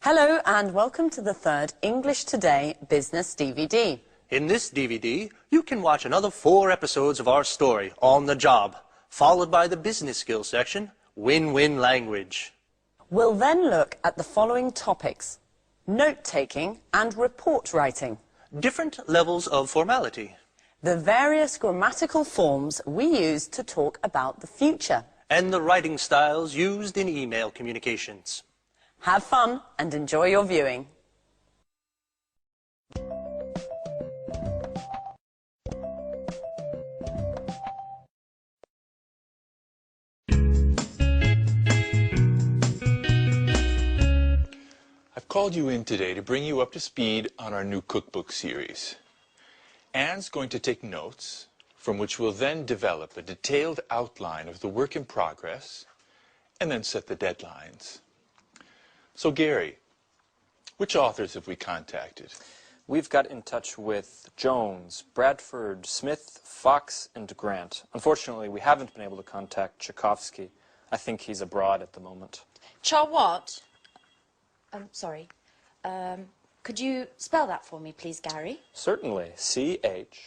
Hello and welcome to the third English Today Business DVD. In this DVD, you can watch another 4 episodes of our story, On the Job, followed by the business skills section, Win-Win Language. We'll then look at the following topics: note-taking and report writing, Different levels of formality, the various grammatical forms we use to talk about the future. and the writing styles used in email communications. Have fun and enjoy your viewing. I've called you in today to bring you up to speed on our new cookbook series. Anne's going to take notes, from which we'll then develop a detailed outline of the work in progress, and then set the deadlines. So Gary, which authors have we contacted? We've got in touch with Jones, Bradford, Smith, Fox, and Grant. Unfortunately, we haven't been able to contact Tchaikovsky. I think he's abroad at the moment. What? Sorry. Could you spell that for me, please, Gary? Certainly. Chakoswski.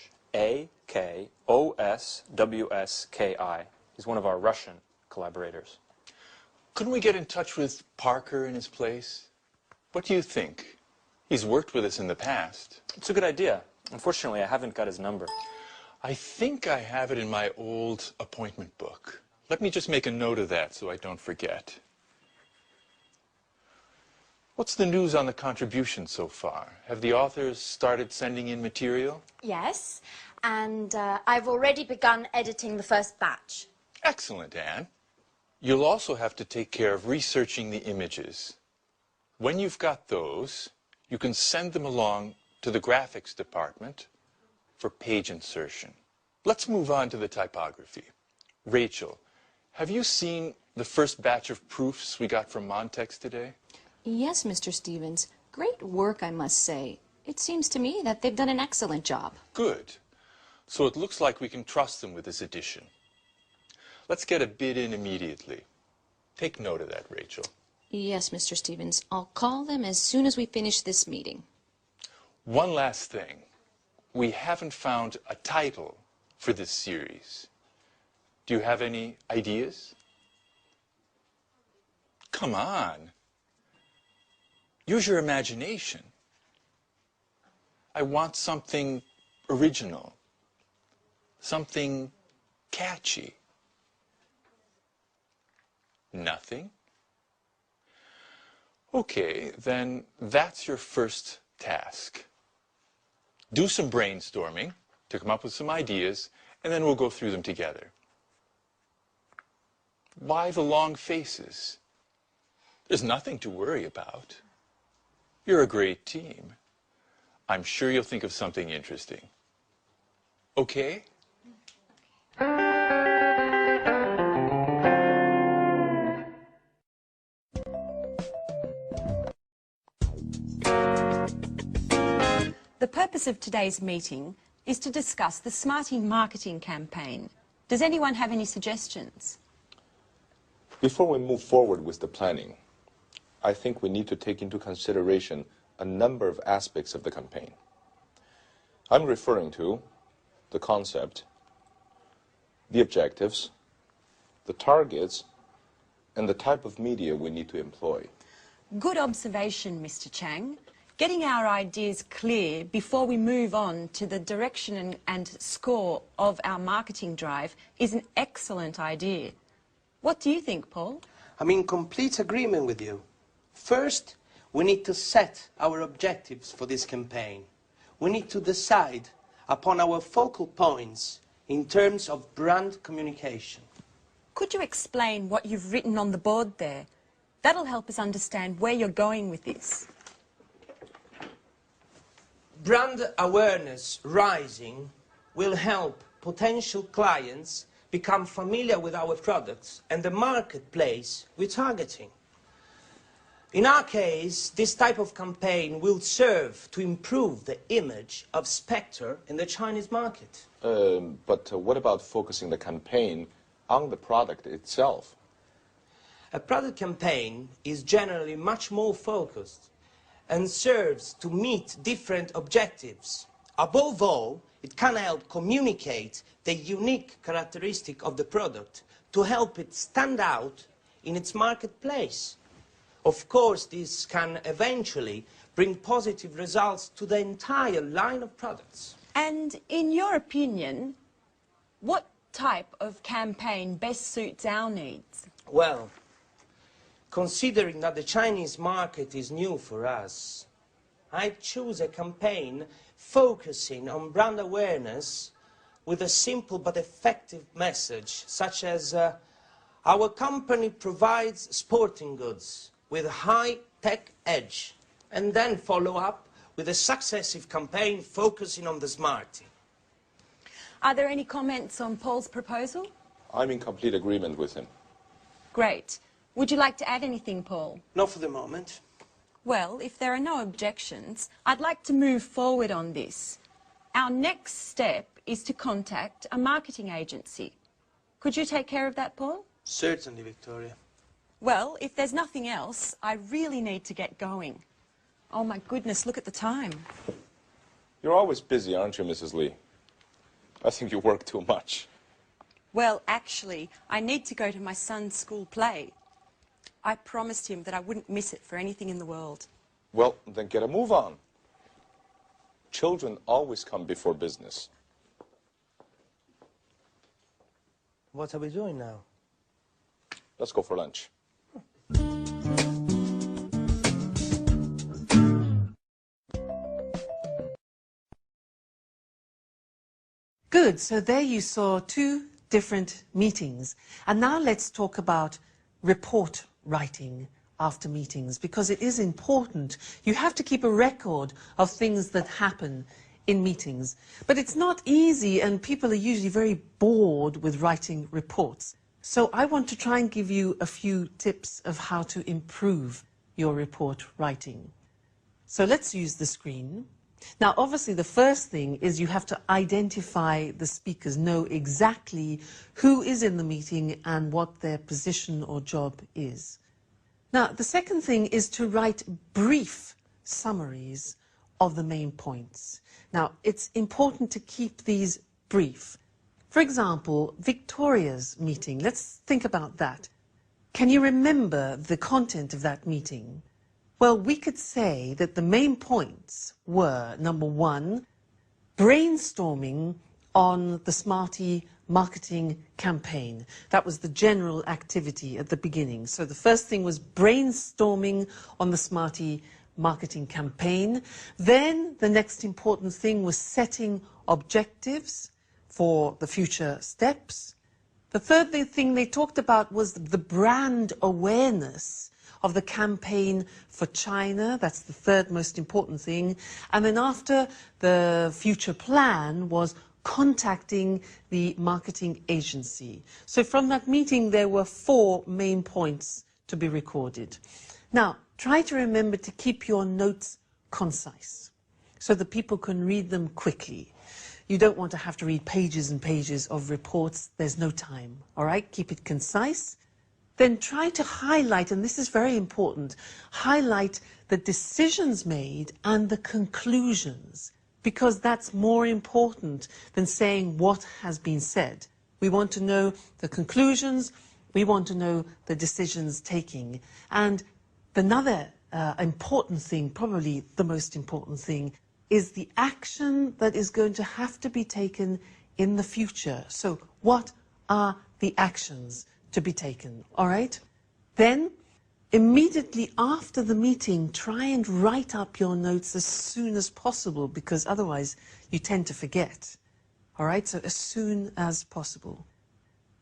He's one of our Russian collaborators. Couldn't we get in touch with Parker in his place? What do you think? He's worked with us in the past. It's a good idea. Unfortunately, I haven't got his number. I think I have it in my old appointment book. Let me just make a note of that so I don't forget. What's the news on the contribution so far? Have the authors started sending in material? Yes, and I've already begun editing the first batch. Excellent, Anne. You'll also have to take care of researching the images. When you've got those, you can send them along to the graphics department for page insertion. Let's move on to the typography. Rachel, have you seen the first batch of proofs we got from Montex today? Yes, Mr. Stevens. Great work, I must say. It seems to me that they've done an excellent job. Good. So it looks like we can trust them with this edition. Let's get a bid in immediately. Take note of that, Rachel. Yes, Mr. Stevens. I'll call them as soon as we finish this meeting. One last thing. We haven't found a title for this series. Do you have any ideas? Come on. Use your imagination. I want something original, something catchy. Nothing? Okay, then that's your first task. Do some brainstorming to come up with some ideas, and then we'll go through them together. Why the long faces? There's nothing to worry about. You're a great team. I'm sure you'll think of something interesting. Okay? The purpose of today's meeting is to discuss the Smarty marketing campaign. Does anyone have any suggestions? Before we move forward with the planning, I think we need to take into consideration a number of aspects of the campaign. I'm referring to the concept, the objectives, the targets, and the type of media we need to employ. Good observation, Mr. Chang. Getting our ideas clear before we move on to the direction and score of our marketing drive is an excellent idea. What do you think, Paul? I'm in complete agreement with you. First, we need to set our objectives for this campaign. We need to decide upon our focal points in terms of brand communication. Could you explain what you've written on the board there? That'll help us understand where you're going with this. Brand awareness rising will help potential clients become familiar with our products and the marketplace we're targeting. In our case, this type of campaign will serve to improve the image of Spectre in the Chinese market. But what about focusing the campaign on the product itself? A product campaign is generally much more focused and serves to meet different objectives. Above all, it can help communicate the unique characteristic of the product to help it stand out in its marketplace. Of course, this can eventually bring positive results to the entire line of products. And in your opinion, what type of campaign best suits our needs? Well, considering that the Chinese market is new for us, I'd choose a campaign focusing on brand awareness with a simple but effective message, such as our company provides sporting goods with a high-tech edge, and then follow up with a successive campaign focusing on the Smartie. Are there any comments on Paul's proposal? I'm in complete agreement with him. Great. Would you like to add anything, Paul? Not for the moment. Well, if there are no objections, I'd like to move forward on this. Our next step is to contact a marketing agency. Could you take care of that, Paul? Certainly, Victoria. Well, if there's nothing else, I really need to get going. Oh, my goodness, look at the time. You're always busy, aren't you, Mrs. Lee? I think you work too much. Well, actually, I need to go to my son's school play. I promised him that I wouldn't miss it for anything in the world. Well, then get a move on. Children always come before business. What are we doing now? Let's go for lunch. Good, so there you saw two different meetings. And now let's talk about report writing after meetings, because it is important. You have to keep a record of things that happen in meetings. But it's not easy, and people are usually very bored with writing reports. So I want to try and give you a few tips of how to improve your report writing. So let's use the screen. Now, obviously, the first thing is you have to identify the speakers, know exactly who is in the meeting and what their position or job is. Now, the second thing is to write brief summaries of the main points. Now, it's important to keep these brief. For example, Victoria's meeting. Let's think about that. Can you remember the content of that meeting? Well, we could say that the main points were, number one, brainstorming on the Smartie marketing campaign. That was the general activity at the beginning. So the first thing was brainstorming on the Smartie marketing campaign. Then the next important thing was setting objectives for the future steps. The third thing they talked about was the brand awareness of the campaign for China. That's the third most important thing. And then after, the future plan was contacting the marketing agency. So from that meeting, there were 4 main points to be recorded. Now, try to remember to keep your notes concise so that people can read them quickly. You don't want to have to read pages and pages of reports. There's no time, all right? Keep it concise. Then try to highlight, and this is very important, highlight the decisions made and the conclusions, because that's more important than saying what has been said. We want to know the conclusions, we want to know the decisions taking. And another important thing, probably the most important thing, is the action that is going to have to be taken in the future. So what are the actions to be taken, all right? Then, immediately after the meeting, try and write up your notes as soon as possible, because otherwise you tend to forget, all right? So as soon as possible.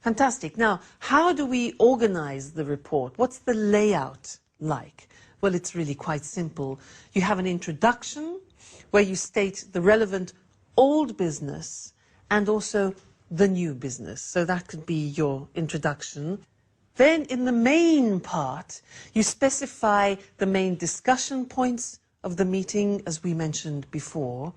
Fantastic. Now, how do we organize the report? What's the layout like? Well, it's really quite simple. You have an introduction where you state the relevant old business and also the new business. So that could be your introduction. Then in the main part, you specify the main discussion points of the meeting, as we mentioned before.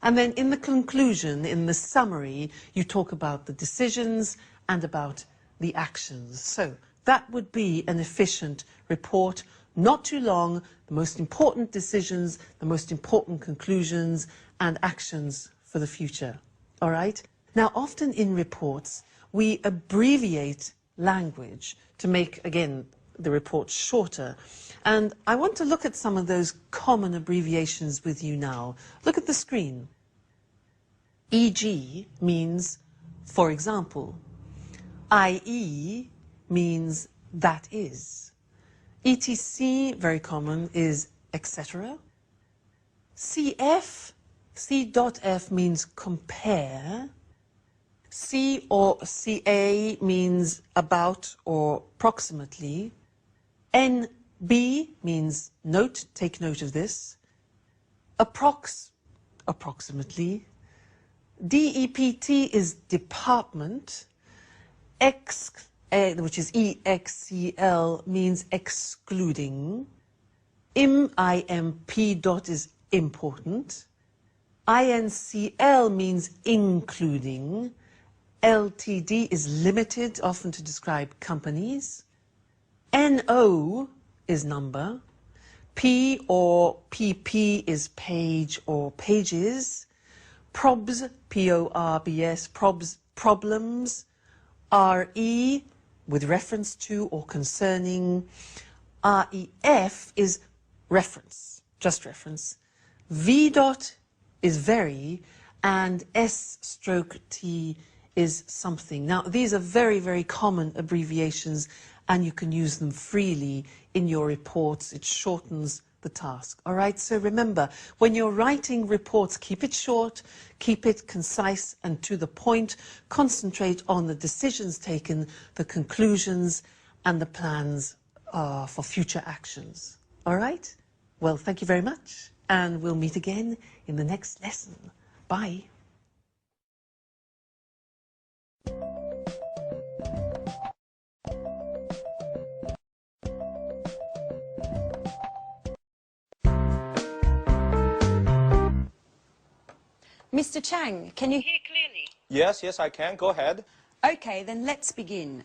And then in the conclusion, in the summary, you talk about the decisions and about the actions. So That would be an efficient report, not too long, the most important decisions, the most important conclusions and actions for the future. All right? Now, often in reports, we abbreviate language to make, again, the report shorter. And I want to look at some of those common abbreviations with you now. Look at the screen. E.g. means, for example. I.e. means that is. ETC, very common, is etc. CF, C.F means compare. C or CA means about or approximately. NB means note, take note of this. Approximately. DEPT is department. Which is EXCL, means excluding. IMP dot is important. INCL means including. LTD is limited, often to describe companies. NO is number. P or PP is page or pages. PROBS, P-O-R-B-S, PROBS, problems. RE, with reference to or concerning. REF is reference, just reference. V dot is very, and S/T is something. Now, these are very, very common abbreviations, and you can use them freely in your reports. It shortens the task. All right, so remember, when you're writing reports, keep it short, keep it concise and to the point. Concentrate on the decisions taken, the conclusions, and the plans for future actions. All right? Well, thank you very much, and we'll meet again in the next lesson. Bye. Mr. Chang, can you hear clearly? Yes, I can. Go ahead. Okay, then let's begin.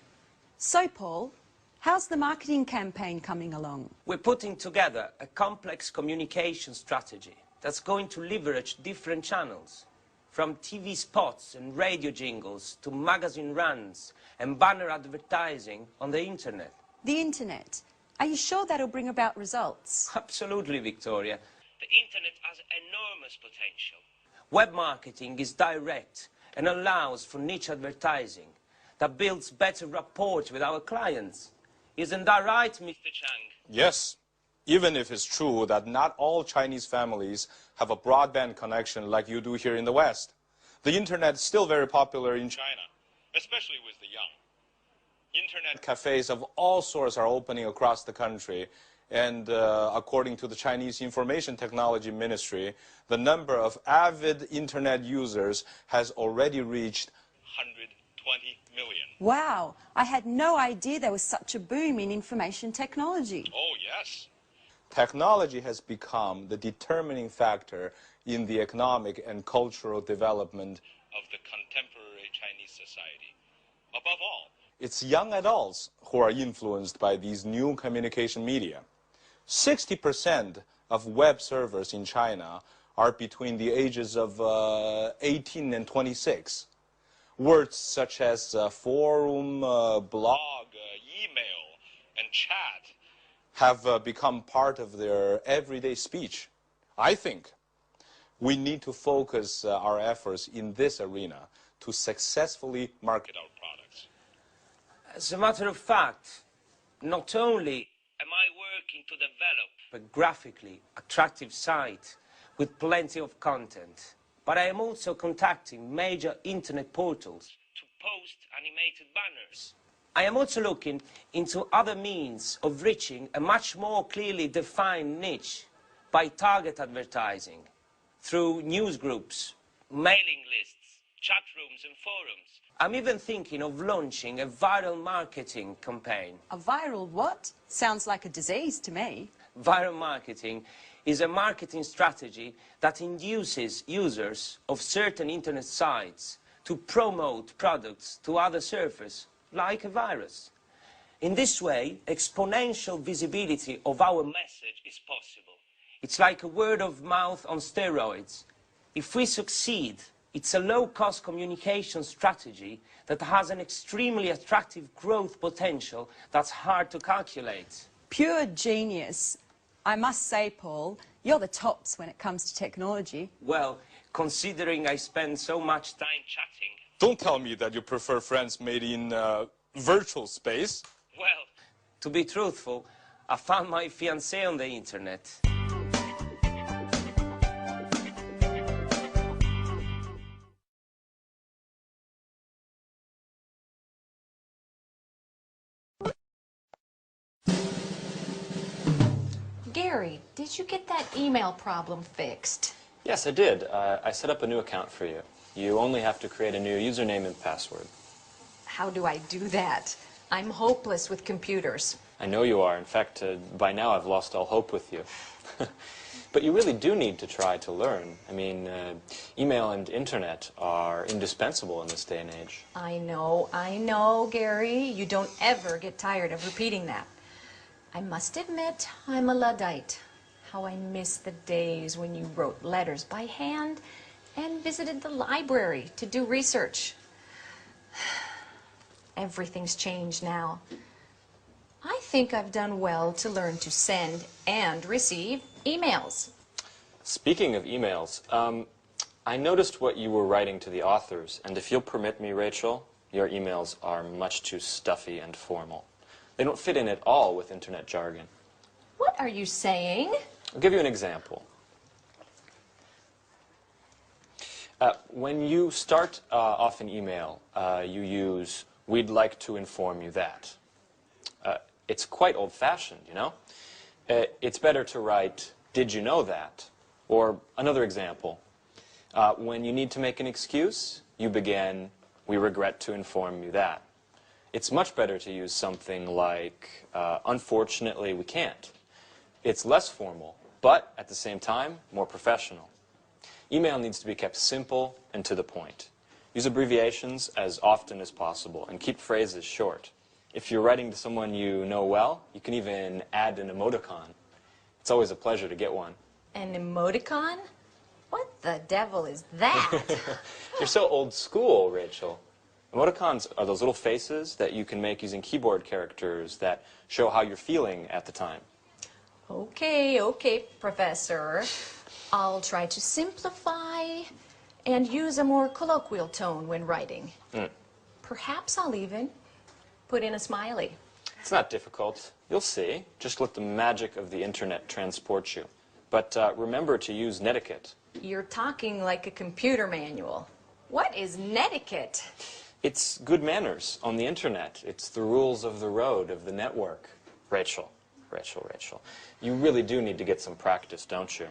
So, Paul, how's the marketing campaign coming along? We're putting together a complex communication strategy that's going to leverage different channels, from TV spots and radio jingles to magazine runs and banner advertising on the internet. The internet? Are you sure that'll bring about results? Absolutely, Victoria. The internet has enormous potential. Web marketing is direct and allows for niche advertising that builds better rapport with our clients. Isn't that right, Mr. Chang? Yes, even if it's true that not all Chinese families have a broadband connection like you do here in the West. The internet is still very popular in China, especially with the young. Internet cafes of all sorts are opening across the country. And according to the Chinese Information Technology Ministry, the number of avid internet users has already reached 120 million. Wow, I had no idea there was such a boom in information technology. Oh, yes. Technology has become the determining factor in the economic and cultural development of the contemporary Chinese society. Above all, it's young adults who are influenced by these new communication media. 60% of web servers in China are between the ages of 18 and 26. Words such as forum, blog, email, and chat have become part of their everyday speech. I think we need to focus our efforts in this arena to successfully market our products. As a matter of fact, not only am I working to develop a graphically attractive site with plenty of content, but I am also contacting major internet portals to post animated banners. I am also looking into other means of reaching a much more clearly defined niche by target advertising through news groups, mailing lists, chat rooms and forums. I'm even thinking of launching a viral marketing campaign. A viral what? Sounds like a disease to me. Viral marketing is a marketing strategy that induces users of certain internet sites to promote products to other surfers, like a virus. In this way, exponential visibility of our message is possible. It's like a word of mouth on steroids. If we succeed, it's a low-cost communication strategy that has an extremely attractive growth potential that's hard to calculate. Pure genius. I must say, Paul, you're the tops when it comes to technology. Well, considering I spend so much time chatting... Don't tell me that you prefer friends made in virtual space. Well, to be truthful, I found my fiancée on the internet. Gary, did you get that email problem fixed? Yes, I did. I set up a new account for you. You only have to create a new username and password. How do I do that? I'm hopeless with computers. I know you are. In fact, by now I've lost all hope with you. But you really do need to try to learn. I mean, email and internet are indispensable in this day and age. I know, Gary. You don't ever get tired of repeating that. I must admit, I'm a Luddite. How I miss the days when you wrote letters by hand and visited the library to do research. Everything's changed now. I think I've done well to learn to send and receive emails. Speaking of emails, I noticed what you were writing to the authors, and if you'll permit me, Rachel, your emails are much too stuffy and formal. They don't fit in at all with internet jargon. What are you saying? I'll give you an example. When you start off an email, you use, "We'd like to inform you that." It's quite old-fashioned, you know? It's better to write, "Did you know that?" Or another example. When you need to make an excuse, you begin, "We regret to inform you that." It's much better to use something like, "Unfortunately, we can't." It's less formal, but at the same time, more professional. Email needs to be kept simple and to the point. Use abbreviations as often as possible and keep phrases short. If you're writing to someone you know well, you can even add an emoticon. It's always a pleasure to get one. An emoticon? What the devil is that? You're so old school, Rachel. Emoticons are those little faces that you can make using keyboard characters that show how you're feeling at the time. Okay, Professor. I'll try to simplify and use a more colloquial tone when writing. Perhaps I'll even put in a smiley. It's not difficult. You'll see. Just let the magic of the internet transport you. But remember to use netiquette. You're talking like a computer manual. What is netiquette? It's good manners on the internet. It's the rules of the road, of the network. Rachel. You really do need to get some practice, don't you?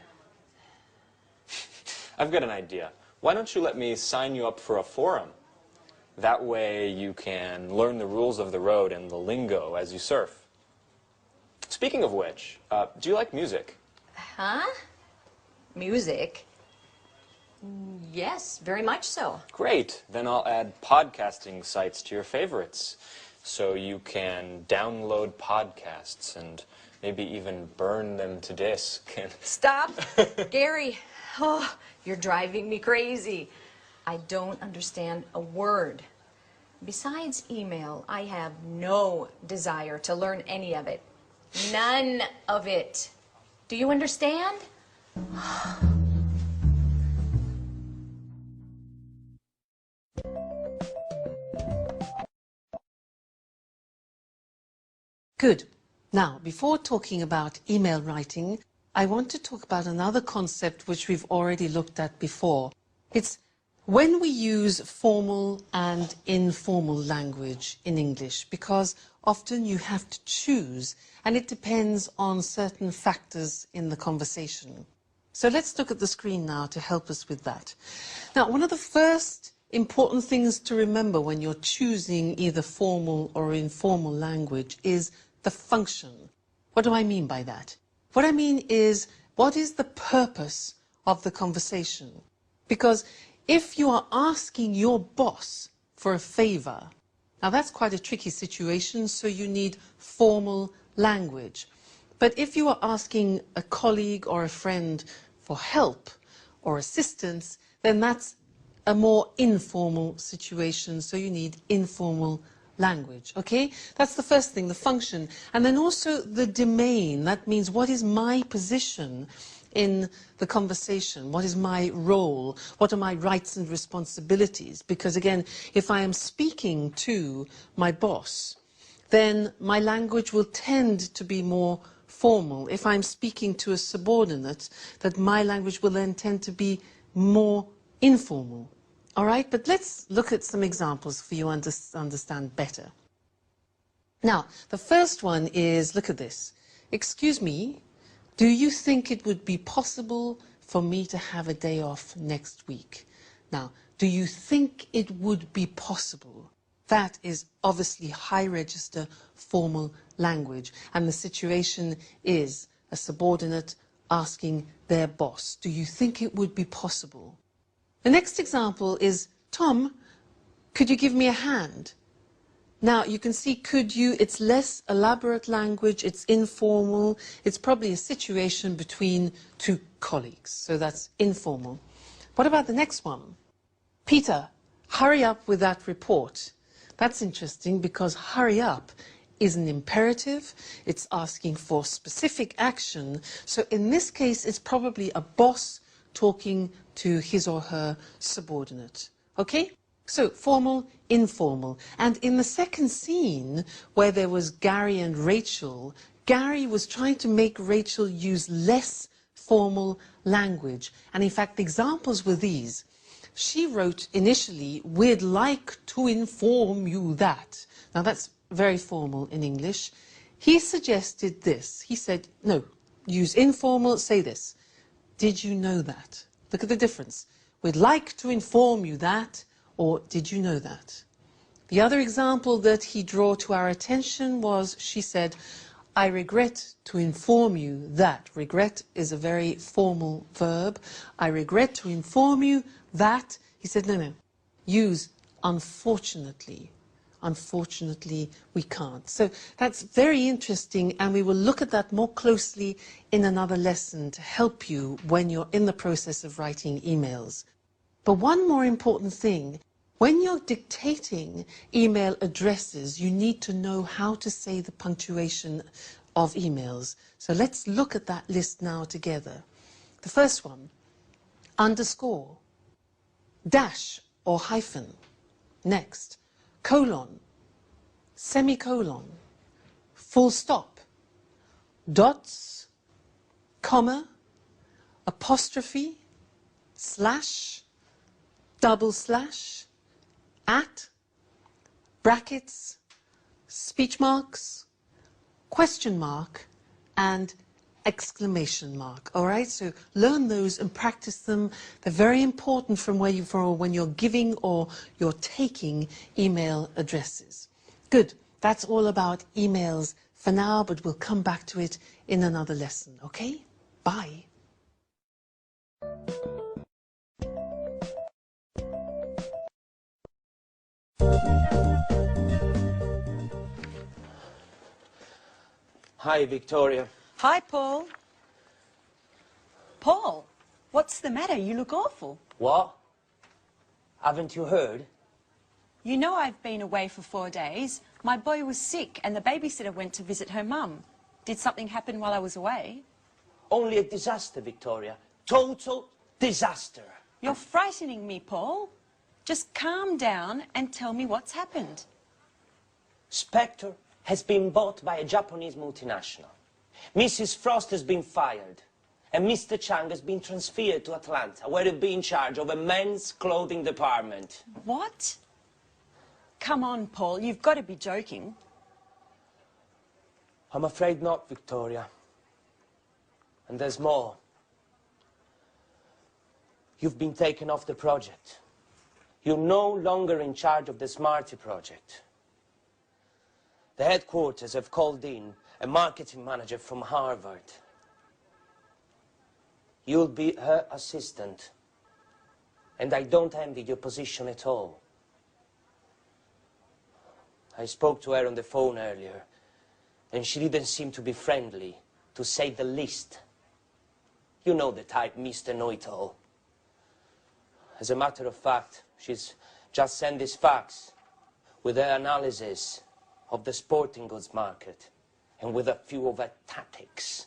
I've got an idea. Why don't you let me sign you up for a forum? That way you can learn the rules of the road and the lingo as you surf. Speaking of which, do you like music? Huh? Music? Yes, very much so. Great. Then I'll add podcasting sites to your favorites. So you can download podcasts and maybe even burn them to disk. Stop, Gary. Oh, you're driving me crazy. I don't understand a word. Besides email, I have no desire to learn any of it. None of it. Do you understand? Good. Now, before talking about email writing, I want to talk about another concept which we've already looked at before. It's when we use formal and informal language in English, because often you have to choose, and it depends on certain factors in the conversation. So let's look at the screen now to help us with that. Now, one of the first important things to remember when you're choosing either formal or informal language is the function. What do I mean by that? What I mean is, what is the purpose of the conversation? Because if you are asking your boss for a favor, Now that's quite a tricky situation, so you need formal language. But if you are asking a colleague or a friend for help or assistance, then that's a more informal situation, so you need informal language, okay? That's the first thing, the function. And then also the domain. That means what is my position in the conversation? What is my role? What are my rights and responsibilities? Because again, if I am speaking to my boss, then my language will tend to be more formal. If I'm speaking to a subordinate, that my language will then tend to be more informal. All right, but let's look at some examples for you to understand better. Now, the first one is, look at this. Excuse me, do you think it would be possible for me to have a day off next week? Now, do you think it would be possible? That is obviously high register formal language. And the situation is a subordinate asking their boss, do you think it would be possible? The next example is, Tom, could you give me a hand? Now, you can see could you, it's less elaborate language, it's informal, it's probably a situation between two colleagues, so that's informal. What about the next one? Peter, hurry up with that report. That's interesting because hurry up is an imperative, it's asking for specific action, so in this case it's probably a boss talking to his or her subordinate. Okay? So, formal, informal. And in the second scene, where there was Gary and Rachel, Gary was trying to make Rachel use less formal language. And in fact, the examples were these. She wrote initially, we'd like to inform you that. Now, that's very formal in English. He suggested this. He said, no, use informal, say this. Did you know that? Look at the difference. We'd like to inform you that, or did you know that? The other example that he drew to our attention was, she said, I regret to inform you that. Regret is a very formal verb. I regret to inform you that. He said, no, no. Use unfortunately. Unfortunately, we can't. So that's very interesting, and we will look at that more closely in another lesson to help you when you're in the process of writing emails. But one more important thing, when you're dictating email addresses, you need to know how to say the punctuation of emails. So let's look at that list now together. The first one, underscore, dash or hyphen. Next, colon, semicolon, full stop, dots, comma, apostrophe, slash, double slash, at, brackets, speech marks, question mark, and exclamation mark. All right, so learn those and practice them. They're very important from when you're giving or you're taking email addresses. Good, that's all about emails for now, but we'll come back to it in another lesson, okay? Bye. Hi, Victoria. Hi, Paul. Paul, what's the matter? You look awful. What? Haven't you heard? You know I've been away for 4 days. My boy was sick and the babysitter went to visit her mum. Did something happen while I was away? Only a disaster, Victoria. Total disaster. You're frightening me, Paul. Just calm down and tell me what's happened. Spectre has been bought by a Japanese multinational. Mrs. Frost has been fired, and Mr. Chang has been transferred to Atlanta, where he'll be in charge of a men's clothing department. What? Come on, Paul, you've got to be joking. I'm afraid not, Victoria. And there's more. You've been taken off the project. You're no longer in charge of the Smarty project. The headquarters have called in a marketing manager from Harvard. You'll be her assistant. And I don't envy your position at all. I spoke to her on the phone earlier, and she didn't seem to be friendly, to say the least. You know the type, Mr. Know-it-all. As a matter of fact, she's just sent this fax with her analysis of the sporting goods market and with a few of her tactics.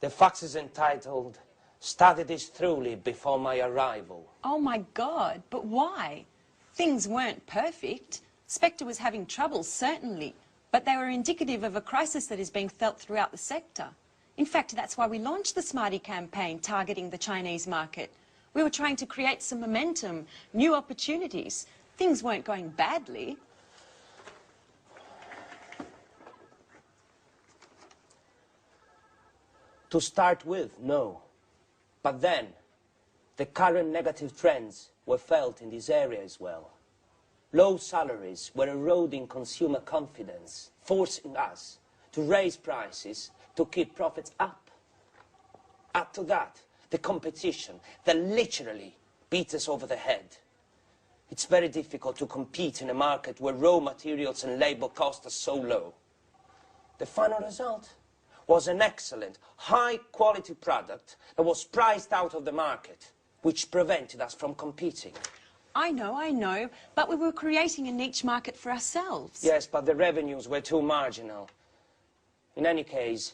The fax is entitled, "Study this thoroughly before my arrival." Oh my God, but why? Things weren't perfect. Spectre was having trouble, certainly, but they were indicative of a crisis that is being felt throughout the sector. In fact, that's why we launched the Smarty campaign targeting the Chinese market. We were trying to create some momentum, new opportunities. Things weren't going badly. To start with, no. But then, the current negative trends were felt in this area as well. Low salaries were eroding consumer confidence, forcing us to raise prices to keep profits up. Add to that, the competition that literally beats us over the head. It's very difficult to compete in a market where raw materials and labor costs are so low. The final result was an excellent, high-quality product that was priced out of the market, which prevented us from competing. I know, but we were creating a niche market for ourselves. Yes, but the revenues were too marginal. In any case,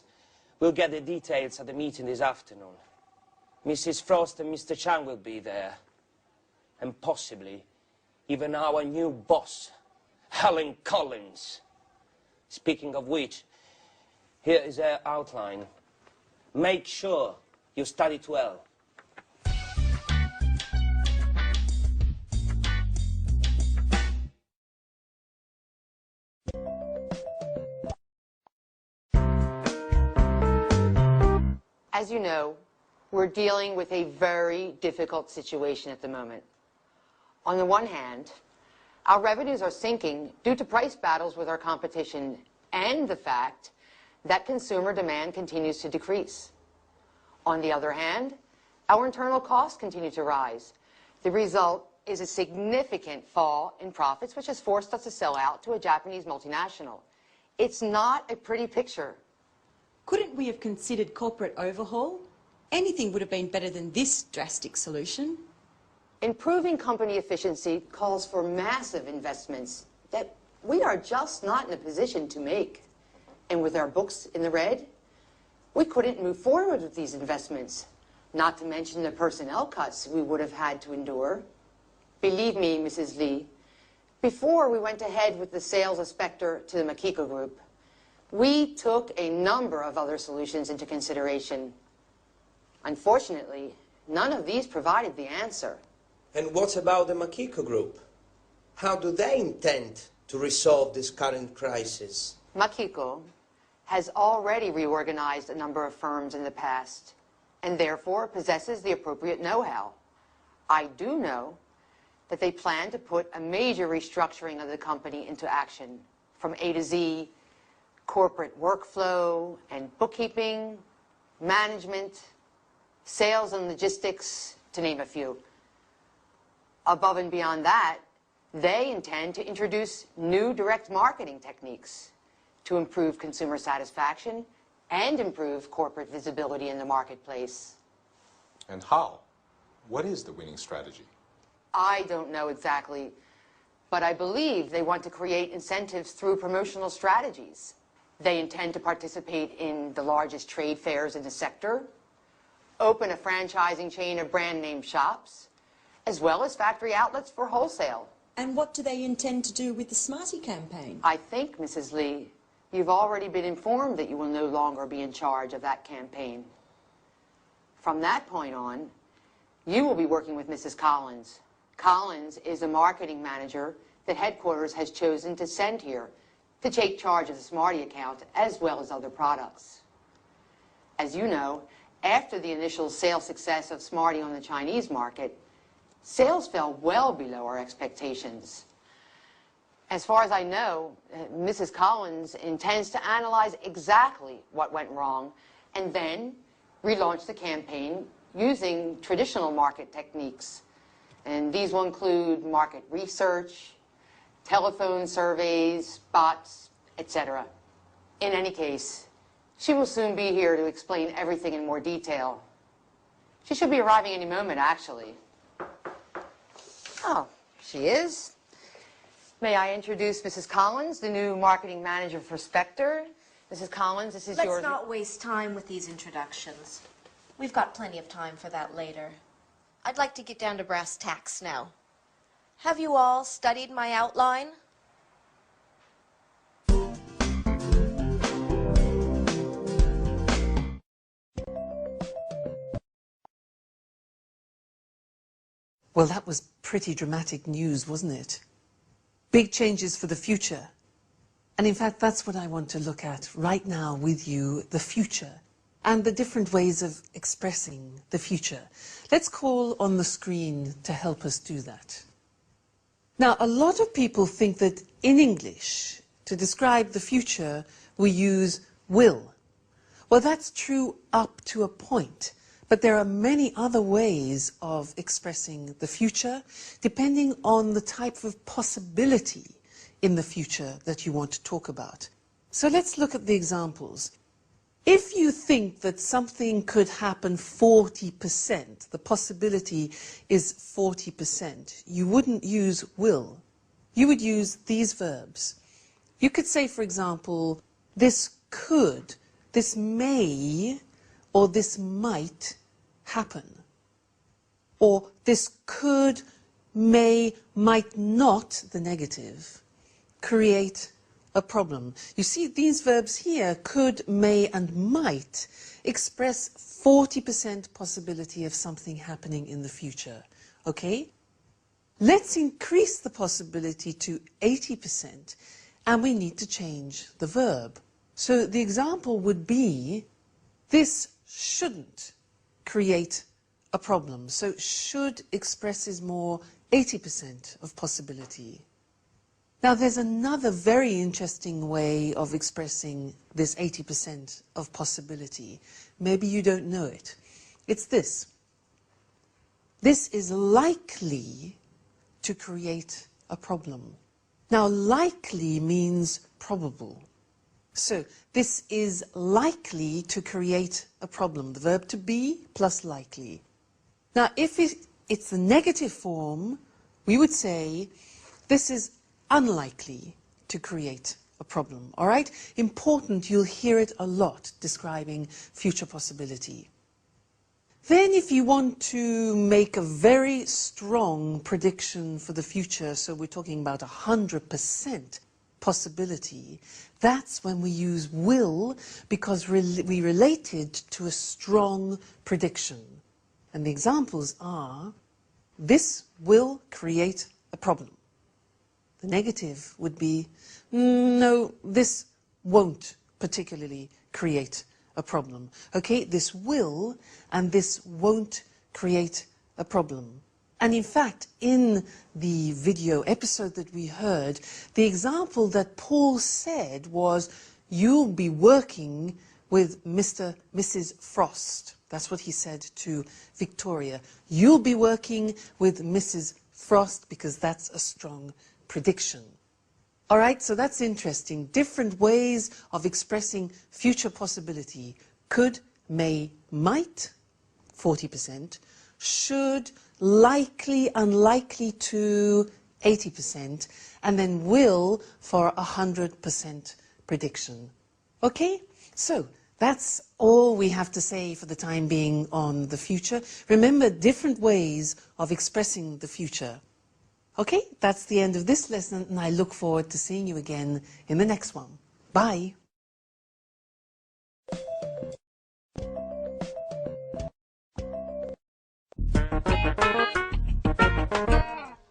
we'll get the details at the meeting this afternoon. Mrs. Frost and Mr. Chang will be there. And possibly even our new boss, Helen Collins. Speaking of which, here is her outline. Make sure you study it well. As you know, we're dealing with a very difficult situation at the moment. On the one hand, our revenues are sinking due to price battles with our competition and the fact that consumer demand continues to decrease. On the other hand, our internal costs continue to rise. The result is a significant fall in profits, which has forced us to sell out to a Japanese multinational. It's not a pretty picture. Couldn't we have considered corporate overhaul? Anything would have been better than this drastic solution. Improving company efficiency calls for massive investments that we are just not in a position to make. And with our books in the red, we couldn't move forward with these investments, not to mention the personnel cuts we would have had to endure. Believe me, Mrs. Lee, before we went ahead with the sales of Spectre to the Makiko Group, we took a number of other solutions into consideration. Unfortunately, none of these provided the answer. And what about the Makiko Group? How do they intend to resolve this current crisis? Makiko has already reorganized a number of firms in the past and therefore possesses the appropriate know-how. I do know that they plan to put a major restructuring of the company into action, from A to Z, corporate workflow and bookkeeping, management, sales and logistics, to name a few. Above and beyond that, they intend to introduce new direct marketing techniques to improve consumer satisfaction and improve corporate visibility in the marketplace. And how? What is the winning strategy? I don't know exactly, but I believe they want to create incentives through promotional strategies. They intend to participate in the largest trade fairs in the sector, open a franchising chain of brand name shops, as well as factory outlets for wholesale. And what do they intend to do with the Smarty campaign? I think, Mrs. Lee, you've already been informed that you will no longer be in charge of that campaign. From that point on, you will be working with Mrs. Collins. Collins is a marketing manager that headquarters has chosen to send here to take charge of the Smarty account as well as other products. As you know, after the initial sales success of Smarty on the Chinese market, sales fell well below our expectations. As far as I know, Mrs. Collins intends to analyze exactly what went wrong and then relaunch the campaign using traditional market techniques. And these will include market research, telephone surveys, bots, etc. In any case, she will soon be here to explain everything in more detail. She should be arriving any moment, actually. Oh, she is. May I introduce Mrs. Collins, the new marketing manager for Spectre? Mrs. Collins, this is yours. Let's not waste time with these introductions. We've got plenty of time for that later. I'd like to get down to brass tacks now. Have you all studied my outline? Well, that was pretty dramatic news, wasn't it? Big changes for the future. And in fact, that's what I want to look at right now with you, the future, and the different ways of expressing the future. Let's call on the screen to help us do that. Now, a lot of people think that in English, to describe the future, we use will. Well, that's true up to a point. But there are many other ways of expressing the future, depending on the type of possibility in the future that you want to talk about. So let's look at the examples. If you think that something could happen 40%, the possibility is 40%, you wouldn't use will. You would use these verbs. You could say, for example, this could, this may, or this might happen. Or this could, may, might not, the negative, create a problem. You see, these verbs here, could, may, and might, express 40% possibility of something happening in the future. Okay? Let's increase the possibility to 80%, and we need to change the verb. So the example would be, this shouldn't create a problem. So should expresses more 80% of possibility. Now there's another very interesting way of expressing this 80% of possibility. Maybe you don't know it. It's this. This is likely to create a problem. Now likely means probable. So this is likely to create a problem. The verb to be plus likely. Now if it's the negative form, we would say this is unlikely to create a problem. All right? Important, you'll hear it a lot describing future possibility. Then if you want to make a very strong prediction for the future, so we're talking about 100% possibility, that's when we use will, because we relate it to a strong prediction. And the examples are, this will create a problem. The negative would be, no, this won't particularly create a problem. Okay, this will and this won't create a problem. And in fact, in the video episode that we heard, the example that Paul said was, you'll be working with Mrs. Frost. That's what he said to Victoria. You'll be working with Mrs. Frost because that's a strong prediction. All right, so that's interesting. Different ways of expressing future possibility. Could, may, might, 40%. Should, likely, unlikely to, 80%. And then will for 100% prediction. Okay, so that's all we have to say for the time being on the future. Remember, different ways of expressing the future. Okay, that's the end of this lesson, and I look forward to seeing you again in the next one. Bye.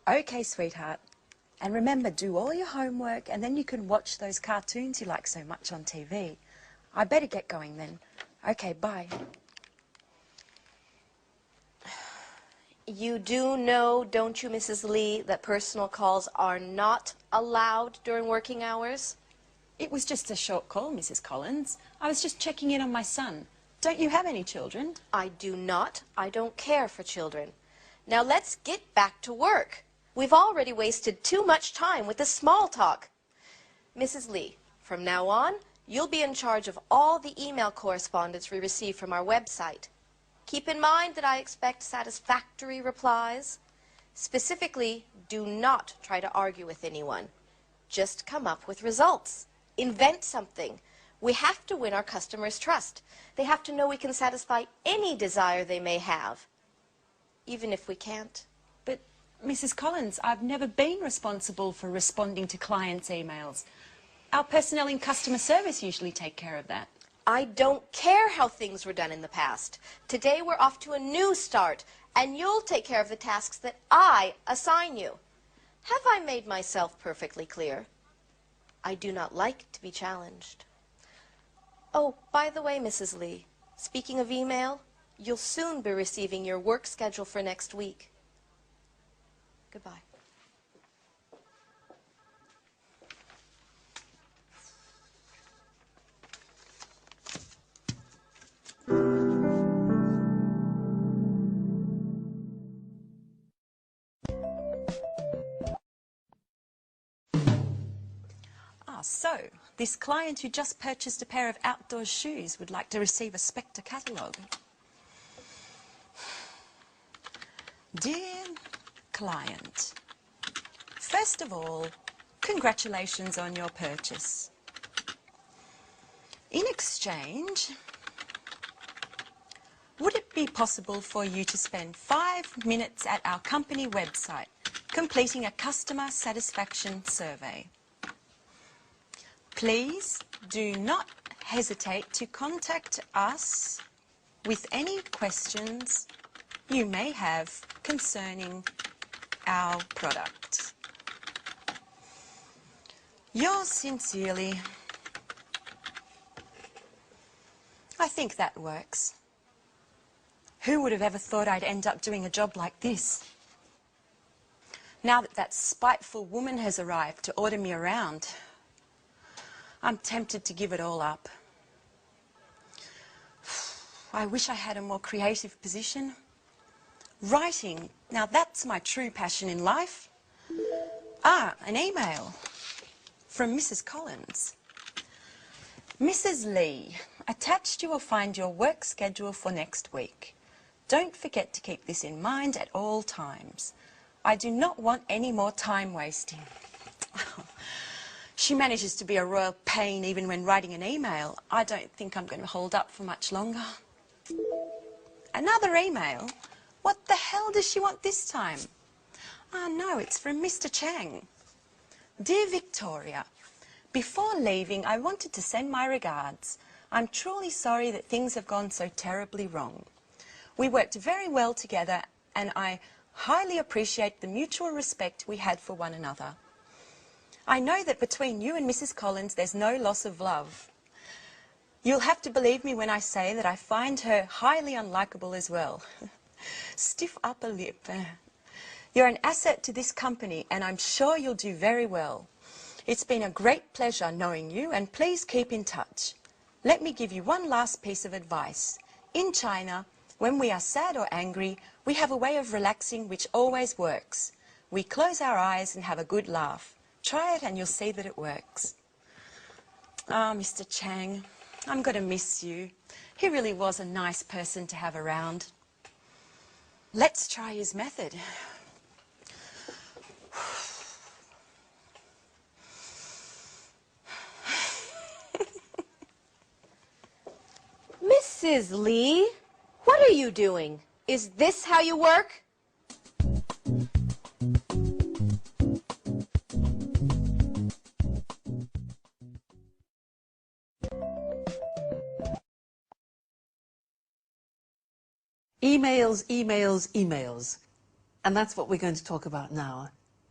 Okay, sweetheart. And remember, do all your homework, and then you can watch those cartoons you like so much on TV. I better get going then. Okay, bye. You do know, don't you, Mrs. Lee, that personal calls are not allowed during working hours? It was just a short call, Mrs. Collins. I was just checking in on my son. Don't you have any children? I do not. I don't care for children. Now let's get back to work. We've already wasted too much time with the small talk. Mrs. Lee, from now on, you'll be in charge of all the email correspondence we receive from our website. Keep in mind that I expect satisfactory replies. Specifically, do not try to argue with anyone. Just come up with results. Invent something. We have to win our customers' trust. They have to know we can satisfy any desire they may have, even if we can't. But, Mrs. Collins, I've never been responsible for responding to clients' emails. Our personnel in customer service usually take care of that. I don't care how things were done in the past. Today we're off to a new start, and you'll take care of the tasks that I assign you. Have I made myself perfectly clear? I do not like to be challenged. Oh, by the way, Mrs. Lee, speaking of email, you'll soon be receiving your work schedule for next week. Goodbye. So, this client who just purchased a pair of outdoor shoes would like to receive a Spectre catalogue. Dear client, first of all, congratulations on your purchase. In exchange, would it be possible for you to spend 5 minutes at our company website completing a customer satisfaction survey? Please do not hesitate to contact us with any questions you may have concerning our product. Yours sincerely. I think that works. Who would have ever thought I'd end up doing a job like this? Now that that spiteful woman has arrived to order me around, I'm tempted to give it all up. I wish I had a more creative position. Writing, now that's my true passion in life. Ah, an email from Mrs. Collins. Mrs. Lee, attached you will find your work schedule for next week. Don't forget to keep this in mind at all times. I do not want any more time wasting. She manages to be a royal pain even when writing an email. I don't think I'm going to hold up for much longer. Another email? What the hell does she want this time? Ah, no, it's from Mr. Chang. Dear Victoria, before leaving, I wanted to send my regards. I'm truly sorry that things have gone so terribly wrong. We worked very well together, and I highly appreciate the mutual respect we had for one another. I know that between you and Mrs. Collins there's no loss of love. You'll have to believe me when I say that I find her highly unlikable as well. Stiff upper lip. You're an asset to this company and I'm sure you'll do very well. It's been a great pleasure knowing you and please keep in touch. Let me give you one last piece of advice. In China, when we are sad or angry, we have a way of relaxing which always works. We close our eyes and have a good laugh. Try it and you'll see that it works. Ah, Mr. Chang, I'm going to miss you. He really was a nice person to have around. Let's try his method. Mrs. Lee, what are you doing? Is this how you work? Emails, emails, emails. And that's what we're going to talk about now.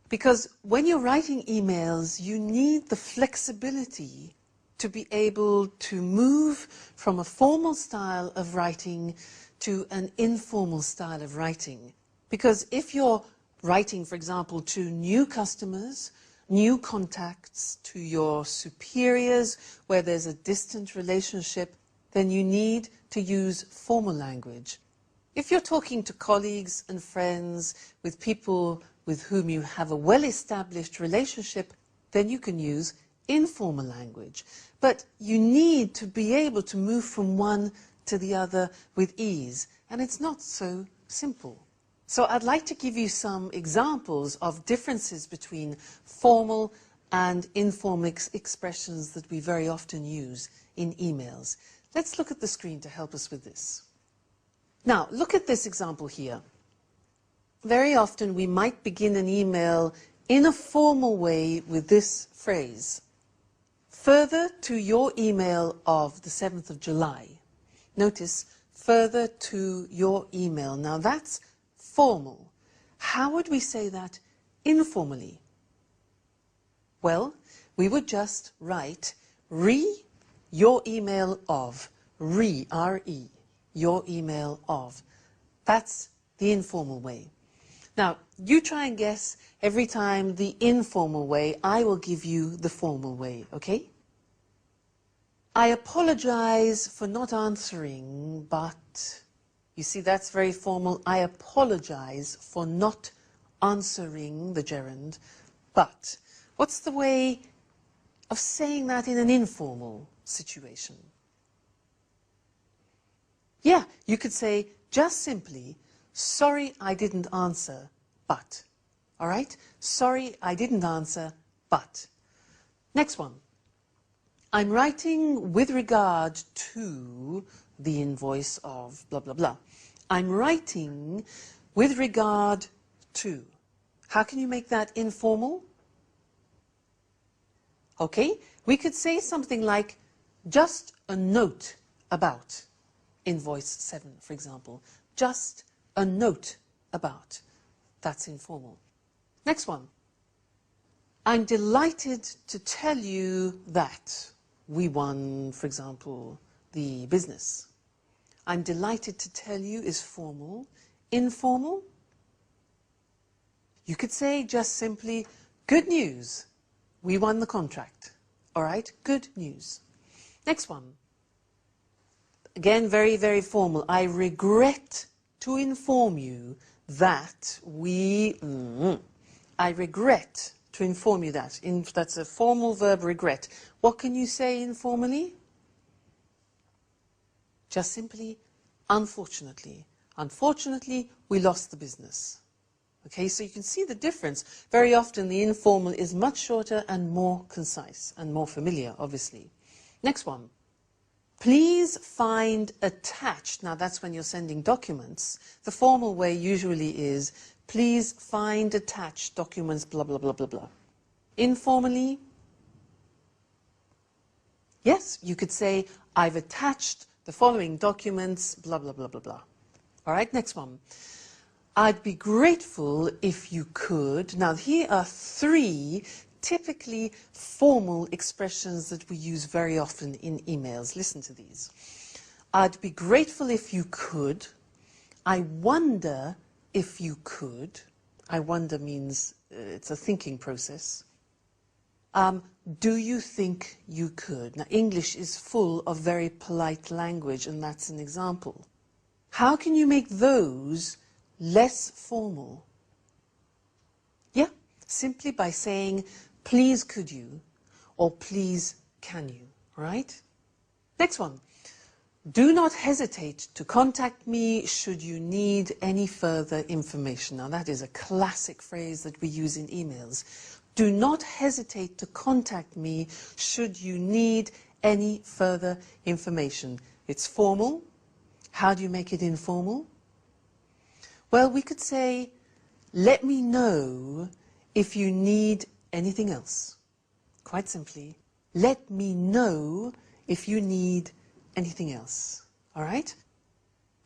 Because when you're writing emails, you need the flexibility to be able to move from a formal style of writing to an informal style of writing. Because if you're writing, for example, to new customers, new contacts, to your superiors, where there's a distant relationship, then you need to use formal language. If you're talking to colleagues and friends, with people with whom you have a well-established relationship, then you can use informal language. But you need to be able to move from one to the other with ease, and it's not so simple. So I'd like to give you some examples of differences between formal and informal expressions that we very often use in emails. Let's look at the screen to help us with this. Now, look at this example here. Very often we might begin an email in a formal way with this phrase. Further to your email of the 7th of July. Notice, further to your email. Now that's formal. How would we say that informally? Well, we would just write your email of, R-E, your email of. That's the informal way. Now, you try and guess every time the informal way, I will give you the formal way, okay? I apologize for not answering, but, you see, that's very formal. I apologize for not answering the gerund, but. What's the way of saying that in an informal situation? Yeah, you could say just simply, sorry I didn't answer, but. All right? Sorry I didn't answer, but. Next one. I'm writing with regard to the invoice of blah, blah, blah. I'm writing with regard to. How can you make that informal? Okay, we could say something like, just a note about invoice 7, for example. Just a note about. That's informal. Next one. I'm delighted to tell you that we won, for example, the business. I'm delighted to tell you is formal. Informal? You could say just simply, good news. We won the contract. All right? Good news. Next one. Again, very, very formal. I regret to inform you that we... I regret to inform you that. That's a formal verb, regret. What can you say informally? Just simply, unfortunately. Unfortunately, we lost the business. Okay, so you can see the difference. Very often the informal is much shorter and more concise and more familiar, obviously. Next one. Please find attached. Now that's when you're sending documents. The formal way usually is, please find attached documents, blah, blah, blah, blah, blah. Informally, yes, you could say, I've attached the following documents, blah, blah, blah, blah, blah. All right, next one. I'd be grateful if you could. Now, here are 3 typically formal expressions that we use very often in emails. Listen to these. I'd be grateful if you could. I wonder if you could. I wonder means it's a thinking process. Do you think you could? Now, English is full of very polite language, and that's an example. How can you make those less formal? Yeah, simply by saying, please could you, or please can you, right? Next one. Do not hesitate to contact me should you need any further information. Now that is a classic phrase that we use in emails. Do not hesitate to contact me should you need any further information. It's formal. How do you make it informal? Well, we could say, let me know if you need anything else. Quite simply, let me know if you need anything else. All right?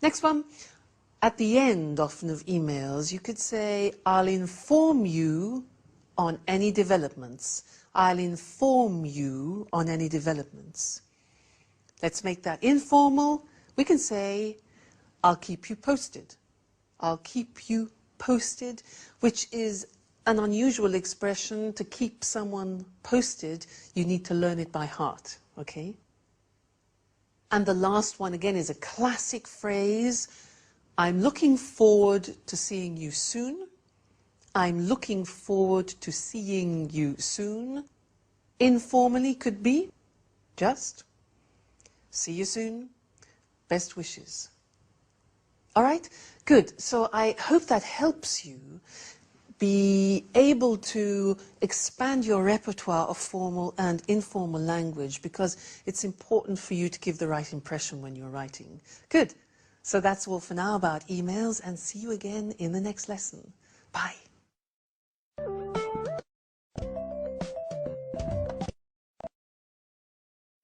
Next one. At the end, often, of emails, you could say, I'll inform you on any developments. I'll inform you on any developments. Let's make that informal. We can say, I'll keep you posted. I'll keep you posted, which is an unusual expression. To keep someone posted, you need to learn it by heart, okay? And the last one, again, is a classic phrase. I'm looking forward to seeing you soon. I'm looking forward to seeing you soon. Informally could be just see you soon. Best wishes. All right? Good. So I hope that helps you be able to expand your repertoire of formal and informal language, because it's important for you to give the right impression when you're writing. Good. So that's all for now about emails, and see you again in the next lesson. Bye.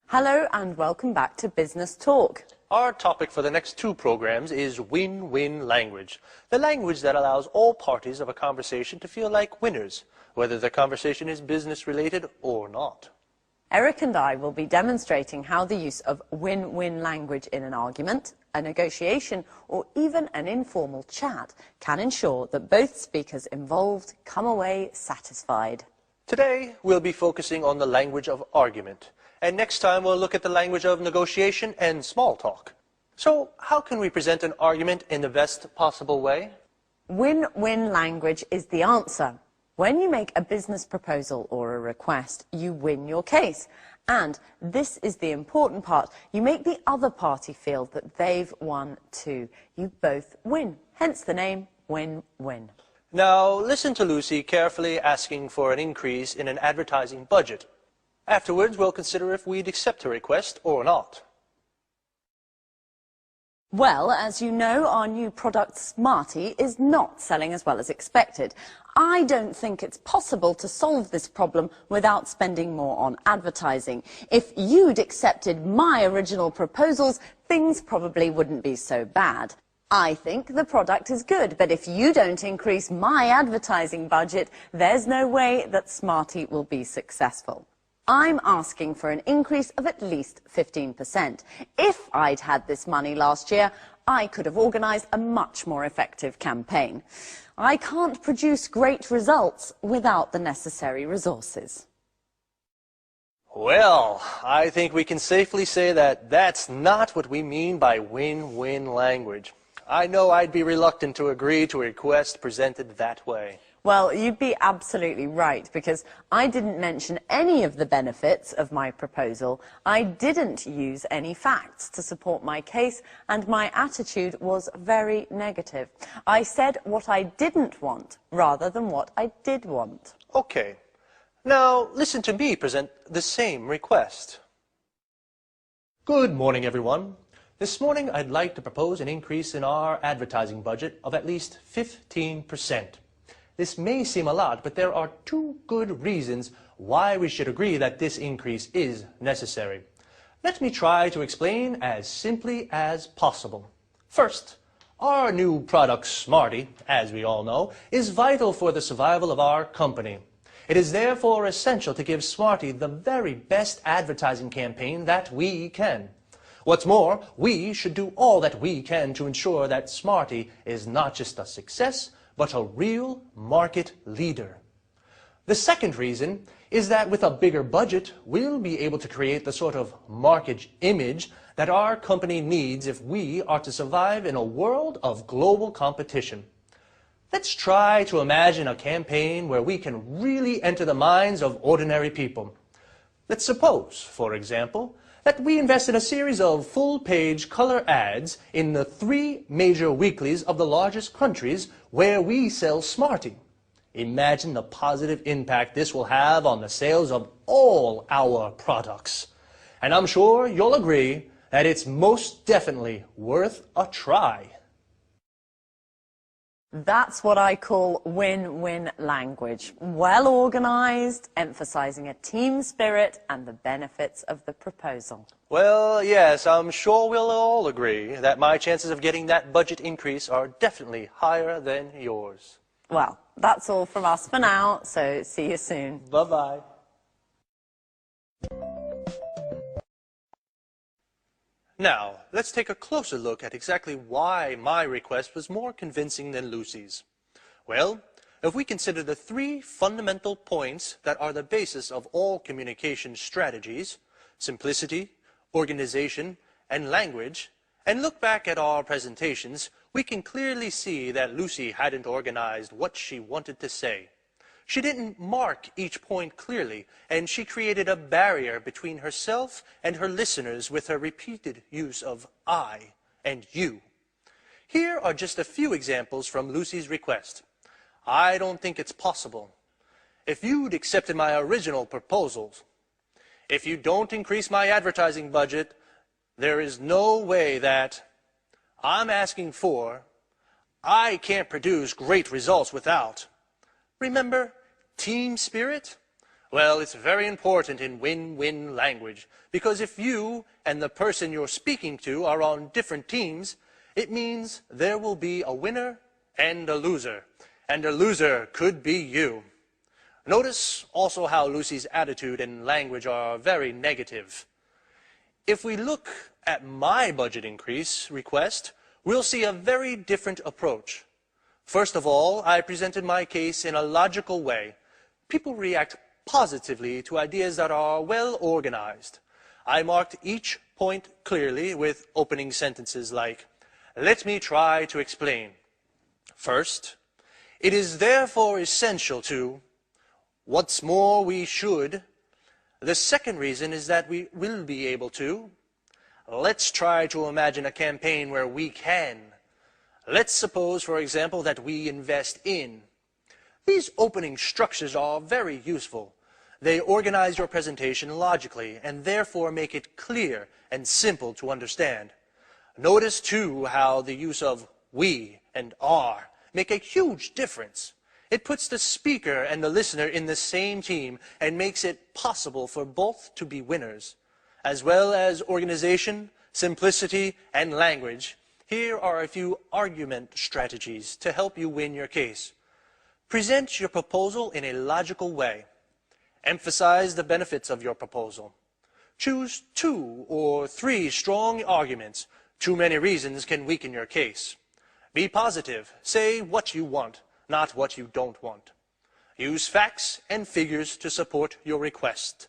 Hello and welcome back to Business Talk. Our topic for the next 2 programs is win-win language, the language that allows all parties of a conversation to feel like winners, whether the conversation is business-related or not. Eric and I will be demonstrating how the use of win-win language in an argument, a negotiation, or even an informal chat can ensure that both speakers involved come away satisfied. Today, we'll be focusing on the language of argument. And next time, we'll look at the language of negotiation and small talk. So, how can we present an argument in the best possible way? Win-win language is the answer. When you make a business proposal or a request, you win your case. And this is the important part. You make the other party feel that they've won too. You both win. Hence the name win-win. Now, listen to Lucy carefully asking for an increase in an advertising budget. Afterwards, we'll consider if we'd accept her request or not. Well, as you know, our new product Smarty is not selling as well as expected. I don't think it's possible to solve this problem without spending more on advertising. If you'd accepted my original proposals, things probably wouldn't be so bad. I think the product is good, but if you don't increase my advertising budget, there's no way that Smarty will be successful. I'm asking for an increase of at least 15%. If I'd had this money last year, I could have organised a much more effective campaign. I can't produce great results without the necessary resources. Well, I think we can safely say that that's not what we mean by win-win language. I know I'd be reluctant to agree to a request presented that way. Well, you'd be absolutely right, because I didn't mention any of the benefits of my proposal. I didn't use any facts to support my case, and my attitude was very negative. I said what I didn't want, rather than what I did want. Okay. Now, listen to me present the same request. Good morning, everyone. This morning, I'd like to propose an increase in our advertising budget of at least 15%. This may seem a lot, but there are 2 good reasons why we should agree that this increase is necessary. Let me try to explain as simply as possible. First, our new product, Smarty, as we all know, is vital for the survival of our company. It is therefore essential to give Smarty the very best advertising campaign that we can. What's more, we should do all that we can to ensure that Smarty is not just a success, but a real market leader. The second reason is that with a bigger budget, we'll be able to create the sort of market image that our company needs if we are to survive in a world of global competition. Let's try to imagine a campaign where we can really enter the minds of ordinary people. Let's suppose, for example, that we invest in a series of full-page color ads in the 3 major weeklies of the largest countries where we sell Smarty. Imagine the positive impact this will have on the sales of all our products. And I'm sure you'll agree that it's most definitely worth a try. That's what I call win-win language. Well organised, emphasising a team spirit and the benefits of the proposal. Well, yes, I'm sure we'll all agree that my chances of getting that budget increase are definitely higher than yours. Well, that's all from us for now, so see you soon. Bye-bye. Now, let's take a closer look at exactly why my request was more convincing than Lucy's. Well, if we consider the 3 fundamental points that are the basis of all communication strategies, simplicity, organization, and language, and look back at our presentations, we can clearly see that Lucy hadn't organized what she wanted to say. She didn't mark each point clearly, and she created a barrier between herself and her listeners with her repeated use of I and you. Here are just a few examples from Lucy's request. I don't think it's possible. If you'd accepted my original proposals, if you don't increase my advertising budget, there is no way that I'm asking for, I can't produce great results without. Remember, team spirit? Well, it's very important in win-win language, because if you and the person you're speaking to are on different teams, it means there will be a winner and a loser could be you. Notice also how Lucy's attitude and language are very negative. If we look at my budget increase request, we'll see a very different approach. First of all, I presented my case in a logical way. People react positively to ideas that are well organized. I marked each point clearly with opening sentences like, "Let me try to explain. First, it is therefore essential to, what's more we should. The second reason is that we will be able to. Let's try to imagine a campaign where we can. Let's suppose, for example, that we invest in." These opening structures are very useful. They organize your presentation logically and therefore make it clear and simple to understand. Notice, too, how the use of we and are make a huge difference. It puts the speaker and the listener in the same team and makes it possible for both to be winners. As well as organization, simplicity, and language, here are a few argument strategies to help you win your case. Present your proposal in a logical way. Emphasize the benefits of your proposal. Choose 2 or 3 strong arguments. Too many reasons can weaken your case. Be positive. Say what you want, not what you don't want. Use facts and figures to support your request.